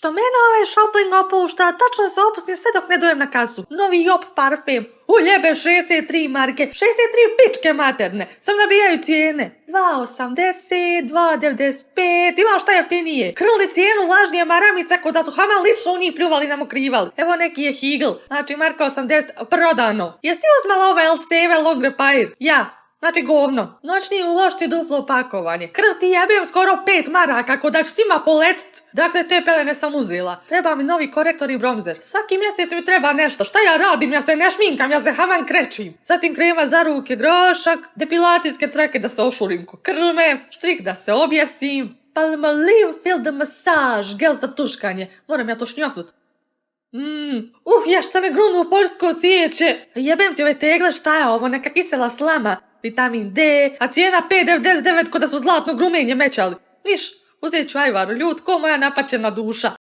Što mene ovaj shopping opušta, tačno se opustim sve dok ne dojem na kasu. Novi Jop parfem, uljebe 63 marke, 63 pičke materne, sam nabijaju cijene. 2,80, 2,95, ima šta jeftinije. Krli cijenu vlažnije maramica ko da su Haman lično u njih pljuvali namokrivali. Evo neki je Higl, znači marka 80, prodano. Jesi uzmala ovaj Elsevier Long Repair? Ja. Znači govno. Noćni ulošci duplo pakovanje. Krv ti jebem skoro 5 maraka ko da ću tima poletit. Dakle, te pelene sam uzela. Treba mi novi korektor i bronzer. Svaki mjesec mi treba nešto. Šta ja radim? Ja se ne šminkam, ja se Haman krećim. Zatim krema za ruke, grošak, depilacijske trake da se ošurim ko krme, štrik da se objesim, Palmolive Field Massage, gel za tuškanje. Moram ja to šnjoknut. Ja šta me grunu u poljsko cvijeće. Jebem ti ove tegle, šta je ovo, neka kisela slama. Vitamin D, a cijena 5,99 ko da su zlatno grumenje mećali. Niš, uzet ću ajvaru, ljud ko moja napaćena duša.